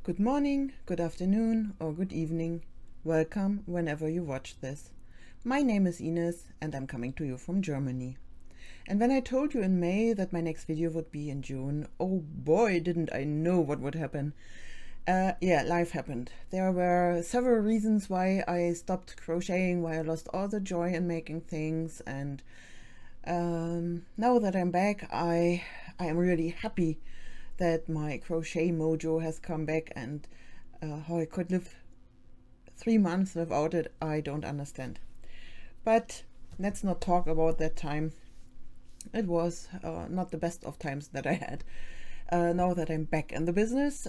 Good morning, good afternoon, or good evening. Welcome whenever you watch this. My name is Ines and I'm coming to you from Germany. And when I told you in May that my next video would be in June, oh boy, didn't I know what would happen. Yeah, life happened. There were several reasons why I stopped crocheting, why I lost all the joy in making things, and now that I'm back, I am really happy that my crochet mojo has come back, and how I could live 3 months without it, I don't understand. But let's not talk about that time. It was not the best of times that I had. Now that I'm back in the business,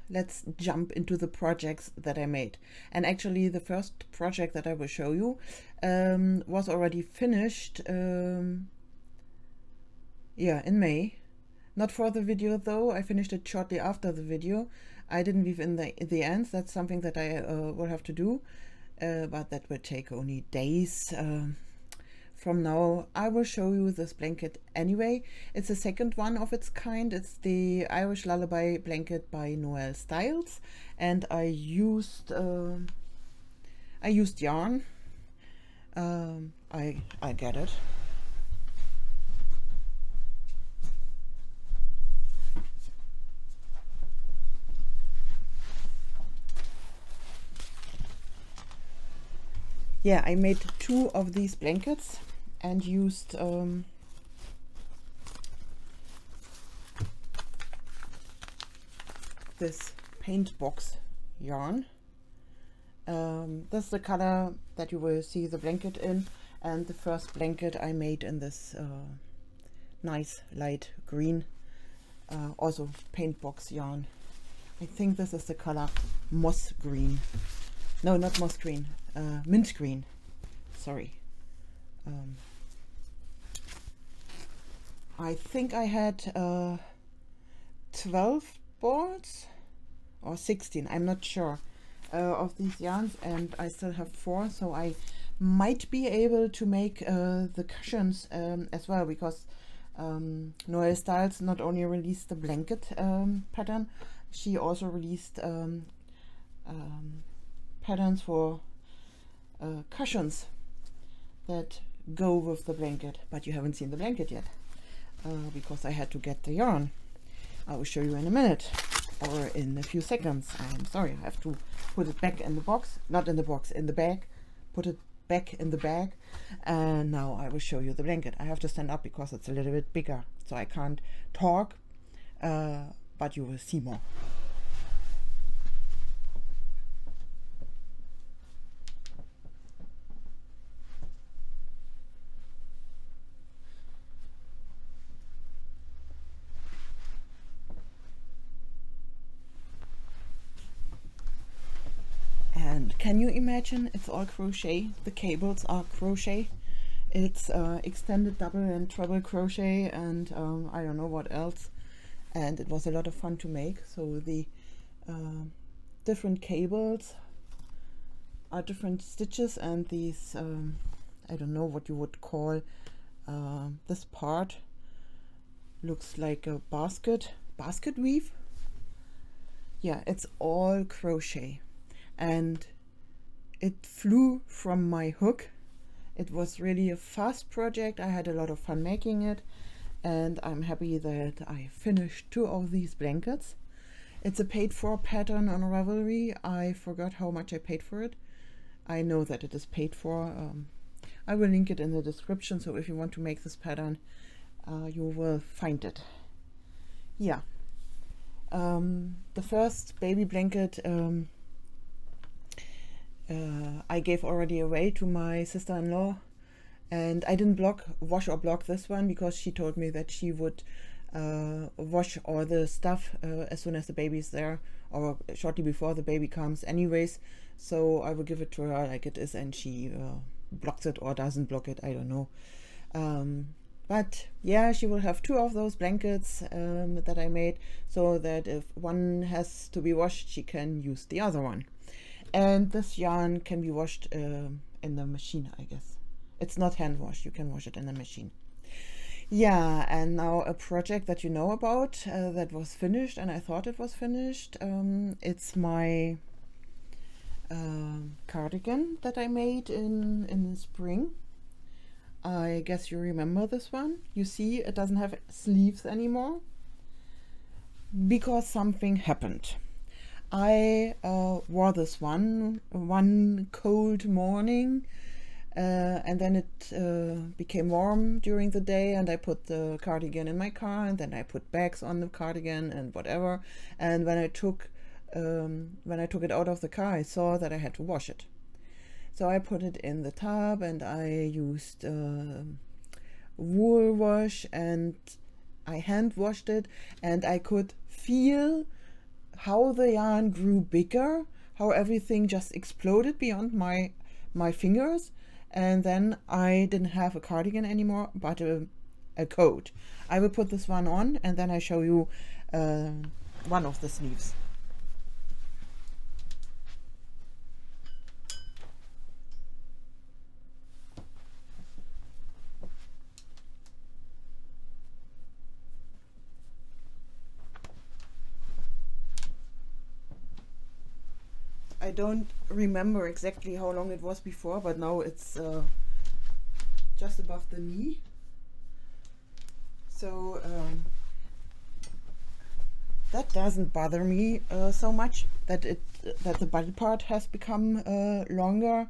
let's jump into the projects that I made. And actually the first project that I will show you was already finished in May. Not for the video though, I finished it shortly after the video. I didn't weave in the ends, that's something that I will have to do, but that will take only days. From now I will show you this blanket anyway. It's the second one of its kind. It's the Irish Lullaby blanket by Noel Styles, and I used yarn. I get it. Yeah, I made 2 of these blankets and used this paint box yarn. This is the color that you will see the blanket in, and the first blanket I made in this nice light green, also paint box yarn. I think this is the color moss green. No, not moss green, mint green, sorry. I think I had 12 boards or 16, I'm not sure, of these yarns, and I still have 4, so I might be able to make the cushions as well, because Noel Styles not only released the blanket pattern, she also released patterns for cushions that go with the blanket, but you haven't seen the blanket yet because I had to get the yarn. I will show you in a minute, or in a few seconds. I'm sorry, I have to put it back in the box, not in the box, in the bag, put it back in the bag, and now I will show you the blanket. I have to stand up because it's a little bit bigger, so I can't talk, but you will see more. And can you imagine, it's all crochet, the cables are crochet, it's extended double and treble crochet, and I don't know what else, and it was a lot of fun to make. So the different cables are different stitches, and these I don't know what you would call this part, looks like a basket weave. Yeah, it's all crochet. And it flew from my hook. It was really a fast project. I had a lot of fun making it, and I'm happy that I finished 2 of these blankets. It's a paid for pattern on Ravelry. I forgot how much I paid for it. I know that it is paid for. I will link it in the description, so if you want to make this pattern, you will find it. Yeah. The first baby blanket I gave already away to my sister-in-law, and I didn't wash or block this one because she told me that she would wash all the stuff as soon as the baby's there, or shortly before the baby comes anyways, so I will give it to her like it is, and she blocks it or doesn't block it, I don't know. But yeah, she will have 2 of those blankets that I made, so that if one has to be washed, she can use the other one. And this yarn can be washed in the machine, I guess. It's not hand washed, you can wash it in the machine. Yeah, and now a project that you know about that was finished, and I thought it was finished. It's my cardigan that I made in the spring. I guess you remember this one. You see, it doesn't have sleeves anymore because something happened. I wore this one cold morning, and then it became warm during the day, and I put the cardigan in my car, and then I put bags on the cardigan and whatever. And when I took it out of the car, I saw that I had to wash it. So I put it in the tub, and I used wool wash, and I hand washed it, and I could feel how the yarn grew bigger, how everything just exploded beyond my fingers, and then I didn't have a cardigan anymore, but a coat. I will put this one on, and then I show you one of the sleeves. I don't remember exactly how long it was before, but now it's just above the knee. So that doesn't bother me so much, that the body part has become longer,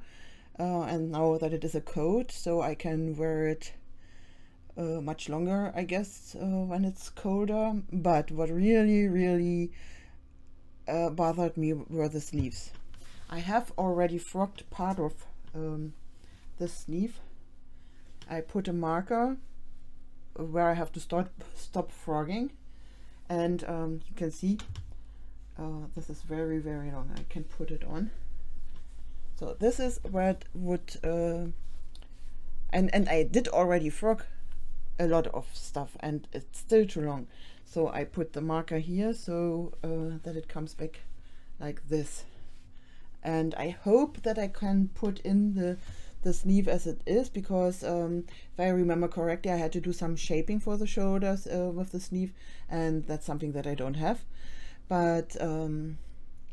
and now that it is a coat, so I can wear it much longer, I guess, when it's colder. But what really bothered me were the sleeves. I have already frogged part of the sleeve. I put a marker where I have to stop frogging, and you can see this is very long. I can put it on. So this is where it would and I did already frog a lot of stuff, and it's still too long. So I put the marker here so that it comes back like this. And I hope that I can put in the sleeve as it is, because if I remember correctly, I had to do some shaping for the shoulders with the sleeve, and that's something that I don't have. But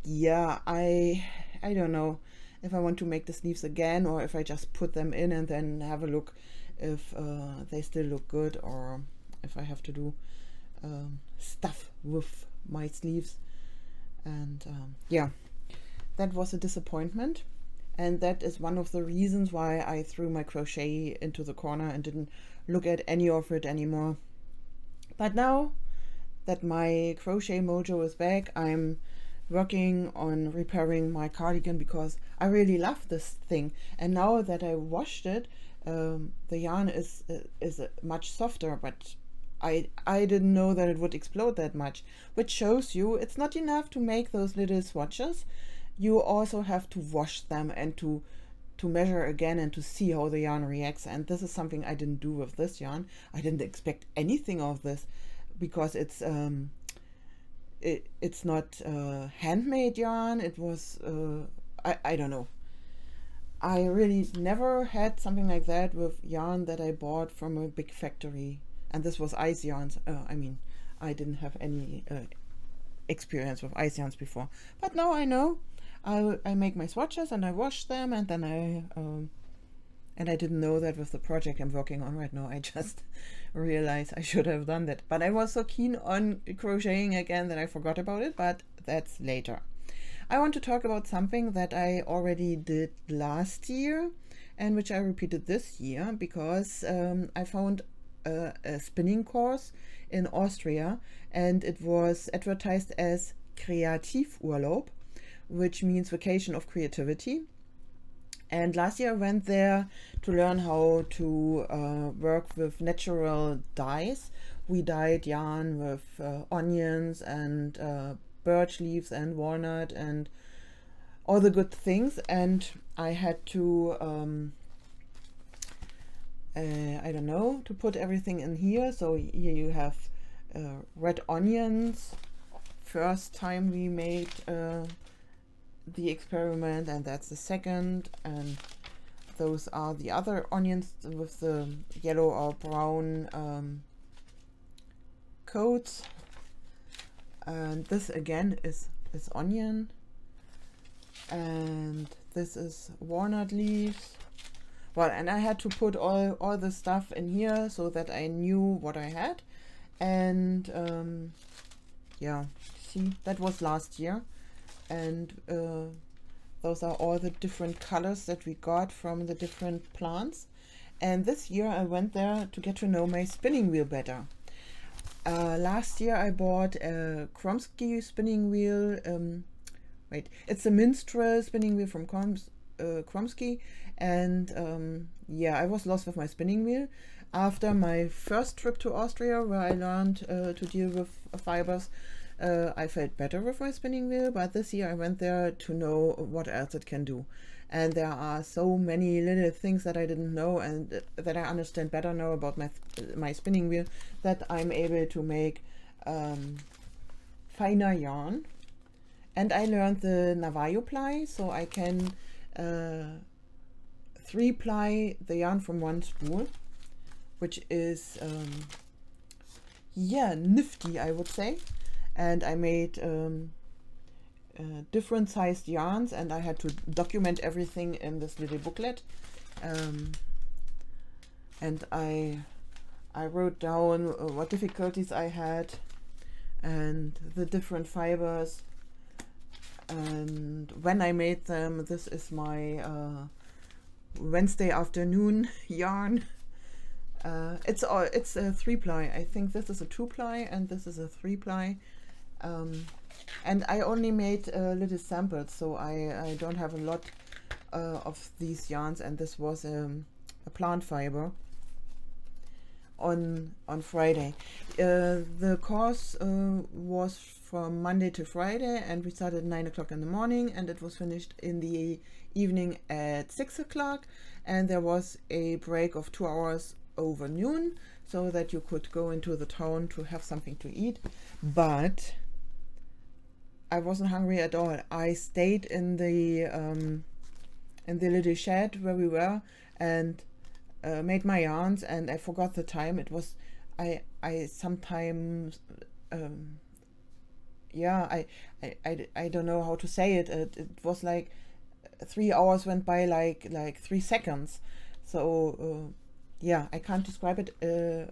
yeah, I don't know if I want to make the sleeves again, or if I just put them in and then have a look if they still look good, or if I have to do stuff with my sleeves. And yeah, that was a disappointment, and that is one of the reasons why I threw my crochet into the corner and didn't look at any of it anymore. But now that my crochet mojo is back, I'm working on repairing my cardigan, because I really love this thing. And now that I washed it, the yarn is much softer, but I didn't know that it would explode that much, which shows you it's not enough to make those little swatches. You also have to wash them and to measure again and to see how the yarn reacts. And this is something I didn't do with this yarn. I didn't expect anything of this, because it's not handmade yarn. It was I don't know. I really never had something like that with yarn that I bought from a big factory. And this was ice yarns. I mean, I didn't have any experience with ice yarns before, but now I know. I make my swatches and I wash them, and then I didn't know that with the project I'm working on right now. I just realized I should have done that, but I was so keen on crocheting again that I forgot about it, but that's later. I want to talk about something that I already did last year and which I repeated this year, because I found a spinning course in Austria, and it was advertised as Kreativurlaub, which means vacation of creativity. And last year I went there to learn how to work with natural dyes. We dyed yarn with onions and birch leaves and walnut and all the good things. And I had to I don't know, to put everything in here. So here you have red onions. First time we made the experiment, and that's the second, and those are the other onions with the yellow or brown coats. And this again is onion, and this is walnut leaves. Well, and I had to put all the stuff in here so that I knew what I had. And yeah, see, that was last year. And those are all the different colors that we got from the different plants. And this year I went there to get to know my spinning wheel better. Last year I bought a Kromsky spinning wheel. Wait, it's a Minstrel spinning wheel from Kromsky. And yeah, I was lost with my spinning wheel. After my first trip to Austria, where I learned to deal with fibers, I felt better with my spinning wheel, but this year I went there to know what else it can do. And there are so many little things that I didn't know and that I understand better now about my spinning wheel, that I'm able to make finer yarn. And I learned the Navajo ply, so I can 3-ply the yarn from one spool, which is yeah, nifty, I would say. And I made different sized yarns, and I had to document everything in this little booklet. And I wrote down what difficulties I had and the different fibers and when I made them. This is my Wednesday afternoon yarn. It's a 3-ply. I think this is a 2-ply and this is a 3-ply. And I only made little samples, so I don't have a lot of these yarns. And this was a plant fiber on Friday. The course was from Monday to Friday, and we started at 9 o'clock in the morning, and it was finished in the evening at 6 o'clock. And there was a break of 2 hours over noon, so that you could go into the town to have something to eat. But I wasn't hungry at all. I stayed in the little shed where we were and made my yarns, and I forgot the time. It was I sometimes yeah, I don't know how to say it. It was like 3 hours went by like 3 seconds. So yeah, I can't describe it in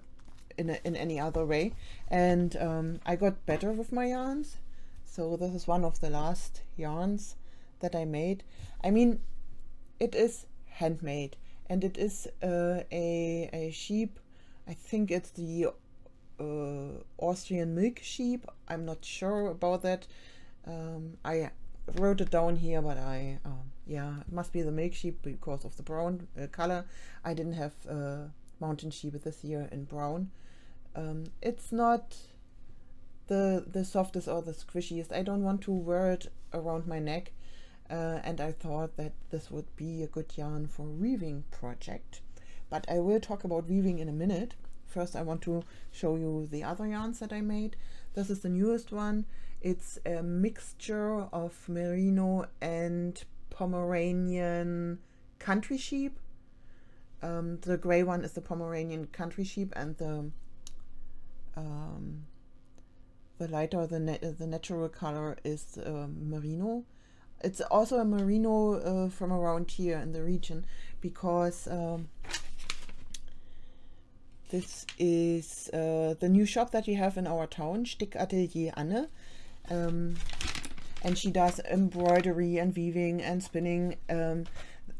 any other way. And I got better with my yarns. So this is one of the last yarns that I made. I mean, it is handmade, and it is a sheep. I think it's the Austrian milk sheep. I'm not sure about that. I wrote it down here, but yeah, it must be the milk sheep because of the brown color. I didn't have mountain sheep this year in brown. It's not the softest or the squishiest. I don't want to wear it around my neck, and I thought that this would be a good yarn for weaving project. But I will talk about weaving in a minute. First I want to show you the other yarns that I made. This is the newest one. It's a mixture of merino and Pomeranian country sheep. The gray one is the Pomeranian country sheep, and the lighter, the natural color is merino. It's also a merino from around here in the region, because this is the new shop that we have in our town, Stichatelier Anne. And she does embroidery and weaving and spinning.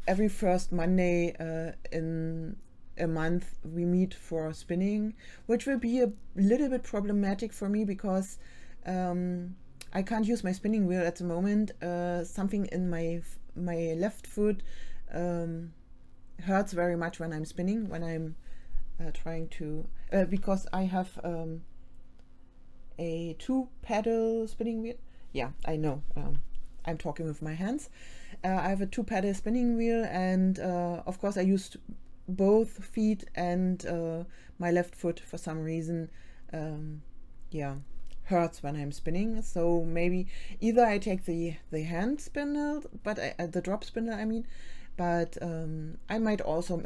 Every first Monday in a month we meet for spinning, which will be a little bit problematic for me, because I can't use my spinning wheel at the moment. Something in my left foot hurts very much when I'm spinning, when I'm trying to because I have a 2-pedal spinning wheel. Yeah, I know, I'm talking with my hands. I have a 2-pedal spinning wheel, and of course I used both feet, and my left foot for some reason yeah, hurts when I'm spinning. So maybe either I take the hand spindle, but the drop spindle I mean, but I might also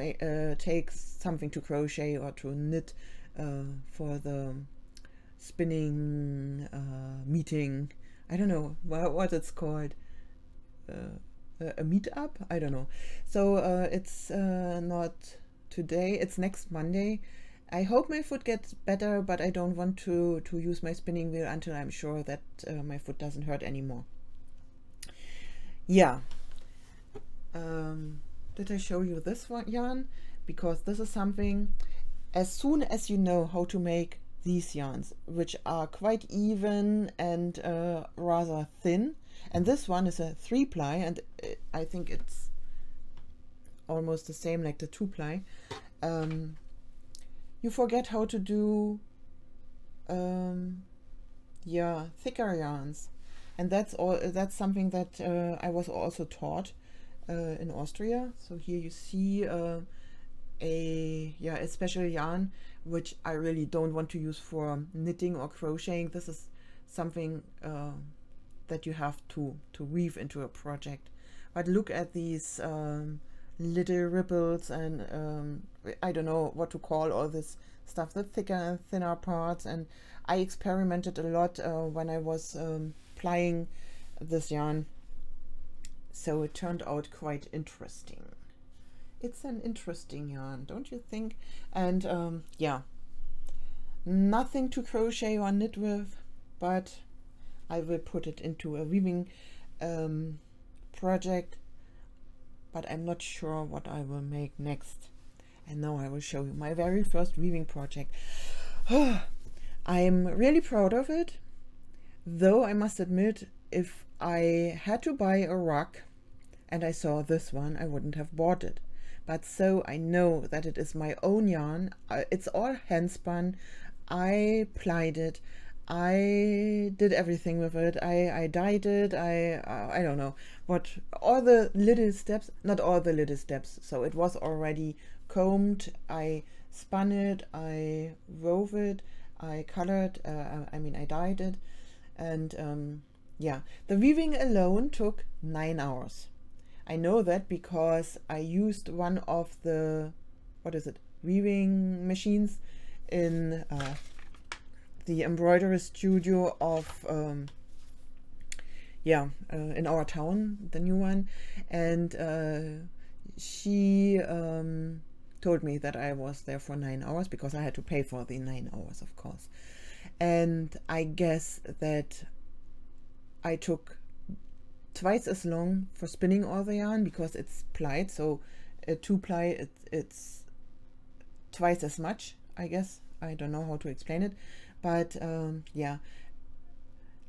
take something to crochet or to knit for the spinning meeting. I don't know what it's called. A meetup? I don't know. So it's not today, it's next Monday. I hope my foot gets better, but I don't want to use my spinning wheel until I'm sure that my foot doesn't hurt anymore. Yeah. Did I show you this one yarn? Because this is something, as soon as you know how to make these yarns, which are quite even and rather thin, and this one is a 3-ply, and I think it's almost the same like the 2-ply. You forget how to do yeah, thicker yarns, and that's something that I was also taught in Austria. So here you see a special yarn which I really don't want to use for knitting or crocheting. This is something that you have to weave into a project. But look at these little ripples and I don't know what to call all this stuff, the thicker and thinner parts. And I experimented a lot when I was plying this yarn, so it turned out quite interesting. It's an interesting yarn, don't you think? And yeah, nothing to crochet or knit with, but I will put it into a weaving project, but I'm not sure what I will make next. And now I will show you my very first weaving project. I'm really proud of it, though I must admit, if I had to buy a rug and I saw this one, I wouldn't have bought it. But so I know that it is my own yarn. It's all hand spun. I plied it. I did everything with it. I dyed it. I don't know what, all the little steps, not all the little steps. So it was already combed. I spun it. I wove it. I colored. I dyed it. And yeah, the weaving alone took 9 hours. I know that because I used one of the, what is it, weaving machines in the embroidery studio of in our town, the new one, and she told me that I was there for 9 hours because I had to pay for the 9 hours, of course. And I guess that I took twice as long for spinning all the yarn because it's plied. So a 2-ply, it's twice as much, I guess. I don't know how to explain it, but yeah,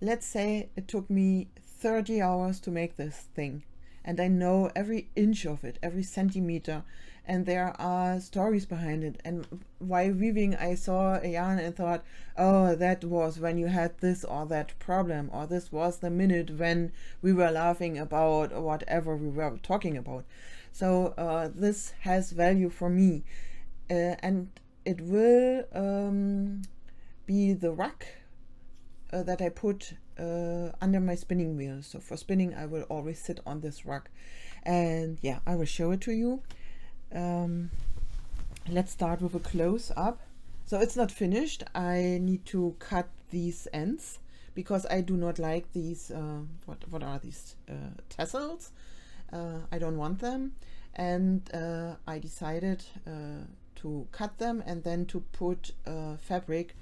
let's say it took me 30 hours to make this thing, and I know every inch of it, every centimeter, and there are stories behind it. And while weaving, I saw a yarn and thought, oh, that was when you had this or that problem, or this was the minute when we were laughing about whatever we were talking about. So this has value for me, and it will be the rug that I put under my spinning wheel. So for spinning, I will always sit on this rug, and yeah, I will show it to you. Let's start with a close-up. So it's not finished. I need to cut these ends because I do not like these what are these tassels. I don't want them, and I decided to cut them and then to put fabric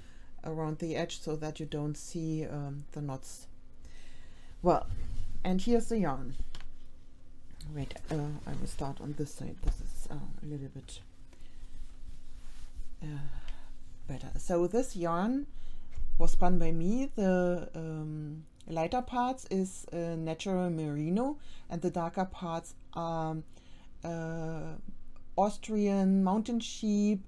around the edge so that you don't see the knots. Well, and here's the yarn. Wait, I will start on this side. This is a little bit better. So this yarn was spun by me. The lighter parts is natural merino, and the darker parts are Austrian mountain sheep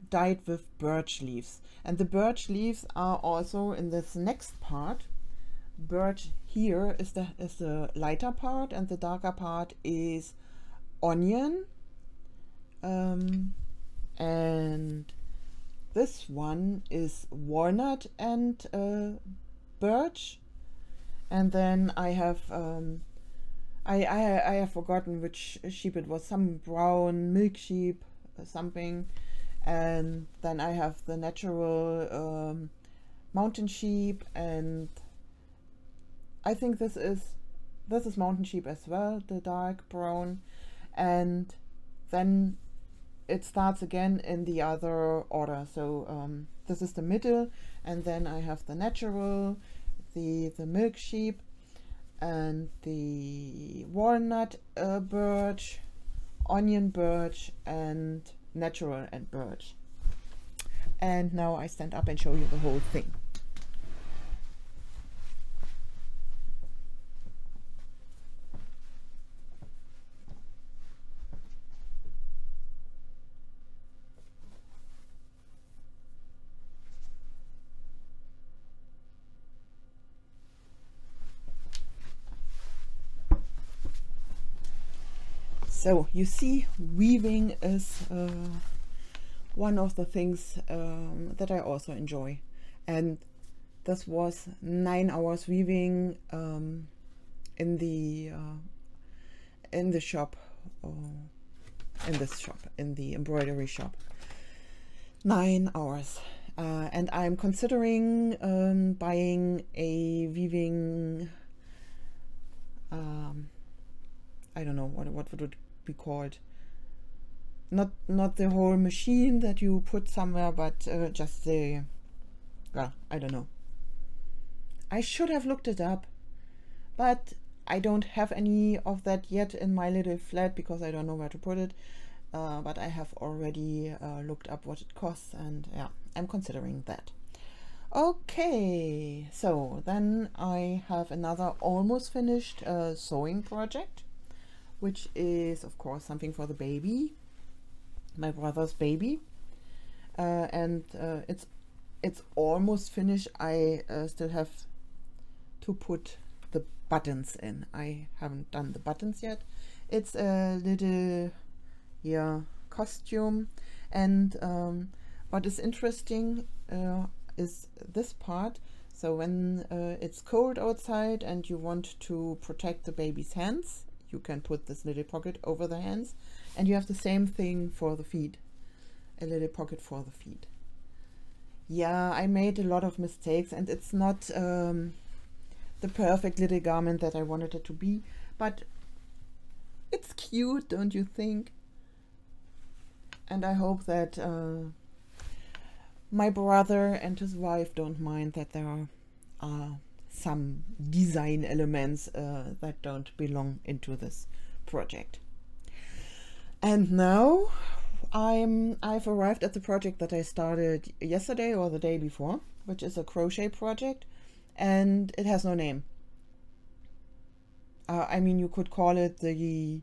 dyed with birch leaves. And the birch leaves are also in this next part. Birch here is the lighter part, and the darker part is onion, and this one is walnut and birch. And then I I have forgotten which sheep it was, some brown milk sheep or something. And then I have the natural mountain sheep, and I think this is mountain sheep as well, the dark brown. And then it starts again in the other order. So this is the middle, and then I have the natural, the milk sheep, and the walnut birch, onion birch, and natural and birch. And now I stand up and show you the whole thing. So you see, weaving is one of the things that I also enjoy, and this was 9 hours weaving in the shop, in the embroidery shop. 9 hours, and I'm considering buying a weaving. I don't know what would it be called. Not the whole machine that you put somewhere, but just the, well, I don't know. I should have looked it up, but I don't have any of that yet in my little flat because I don't know where to put it. But I have already looked up what it costs, and yeah, I'm considering that. Okay, so then I have another almost finished sewing project, which is of course something for the baby, my brother's baby, and it's almost finished. I still have to put the buttons in. I haven't done the buttons yet. It's a little, yeah, costume, and what is interesting is this part. So when it's cold outside and you want to protect the baby's hands, you can put this little pocket over the hands, and you have the same thing for the feet, a little pocket for the feet. Yeah, I made a lot of mistakes, and it's not the perfect little garment that I wanted it to be, but it's cute, don't you think? And I hope that my brother and his wife don't mind that there are some design elements that don't belong into this project. And now I've arrived at the project that I started yesterday or the day before, which is a crochet project, and it has no name. I mean, you could call it the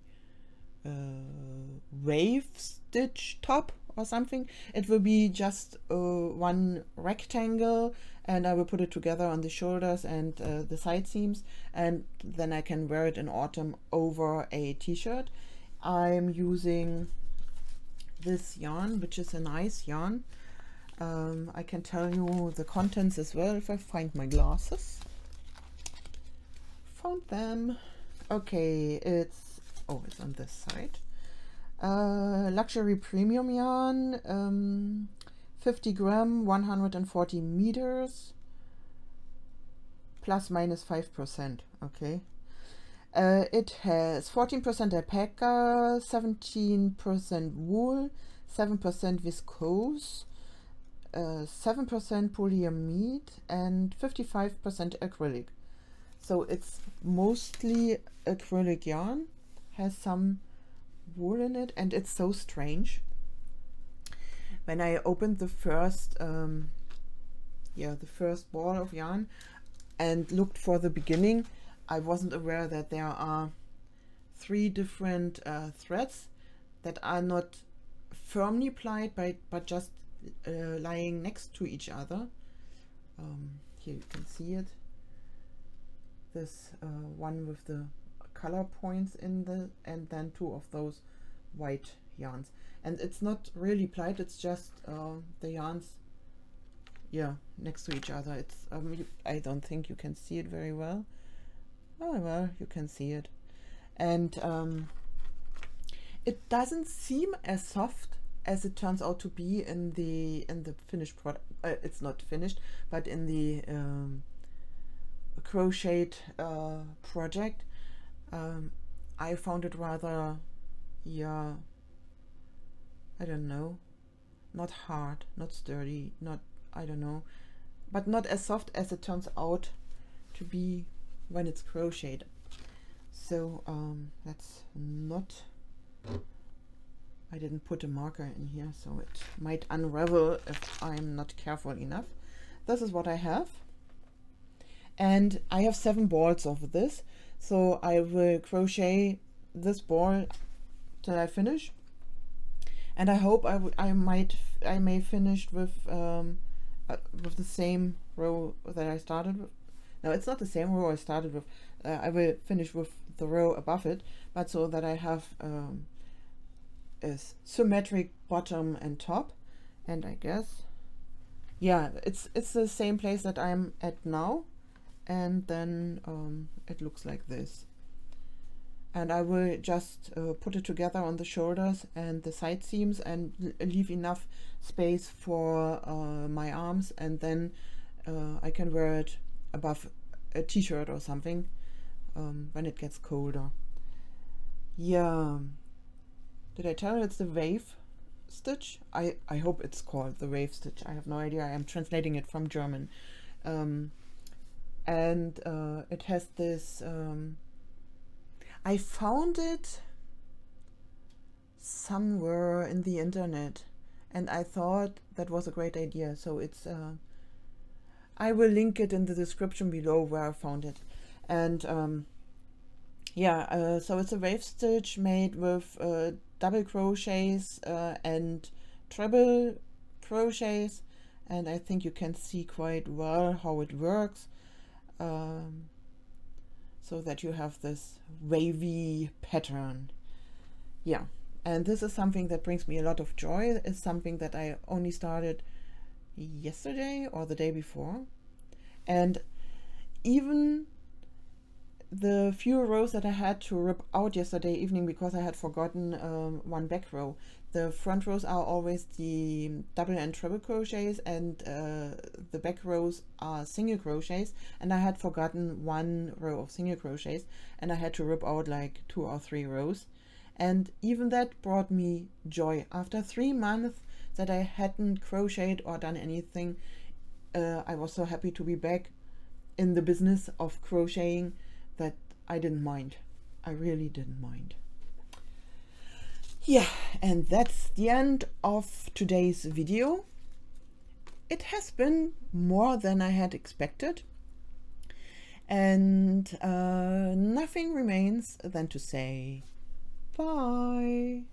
wave stitch top or something. It will be just one rectangle, and I will put it together on the shoulders and the side seams, and then I can wear it in autumn over a t-shirt. I'm using this yarn, which is a nice yarn. I can tell you the contents as well if I find my glasses. Found them. Okay, it's on this side. Luxury premium yarn, 50 gram, 140 meters, plus minus 5%. Okay. It has 14% alpaca, 17% wool, 7% viscose, 7% polyamide, and 55% acrylic. So it's mostly acrylic yarn, has some wool in it, and it's so strange. When I opened the first the first ball of yarn and looked for the beginning, I wasn't aware that there are 3 different threads that are not firmly plied but just lying next to each other. Here you can see it. This one with the color points in the, and then 2 of those white yarns, and it's not really plied, it's just the yarns, yeah, next to each other. It's I don't think you can see it very well. Oh well, you can see it. and it doesn't seem as soft as it turns out to be in the finished product. It's not finished, but in the crocheted project, I found it rather, yeah, I don't know, not hard, not sturdy, not, I don't know, but not as soft as it turns out to be when it's crocheted. So that's not, I didn't put a marker in here, so it might unravel if I'm not careful enough. This is what I have, and I have 7 balls of this, so I will crochet this ball till I finish, and I hope I may finish with the same row that I started with. No, it's not the same row I started with. I will finish with the row above it, but so that I have a symmetric bottom and top. And I guess, yeah, it's the same place that I'm at now, and then it looks like this. And I will just put it together on the shoulders and the side seams, and leave enough space for my arms, and then I can wear it above a t-shirt or something when it gets colder. Yeah, did I tell you it's the wave stitch? I hope it's called the wave stitch. I have no idea. I am translating it from German. And it has this, I found it somewhere in the internet, and I thought that was a great idea. So it's, I will link it in the description below where I found it. And yeah, so it's a wave stitch made with double crochets and treble crochets, and I think you can see quite well how it works, so that you have this wavy pattern. Yeah, and this is something that brings me a lot of joy. It's something that I only started yesterday or the day before, and even the few rows that I had to rip out yesterday evening because I had forgotten one back row. The front rows are always the double and treble crochets, and the back rows are single crochets, and I had forgotten one row of single crochets, and I had to rip out like 2 or 3 rows, and even that brought me joy. After 3 months that I hadn't crocheted or done anything, I was so happy to be back in the business of crocheting that I didn't mind. I really didn't mind. Yeah, and that's the end of today's video. It has been more than I had expected, and nothing remains than to say bye.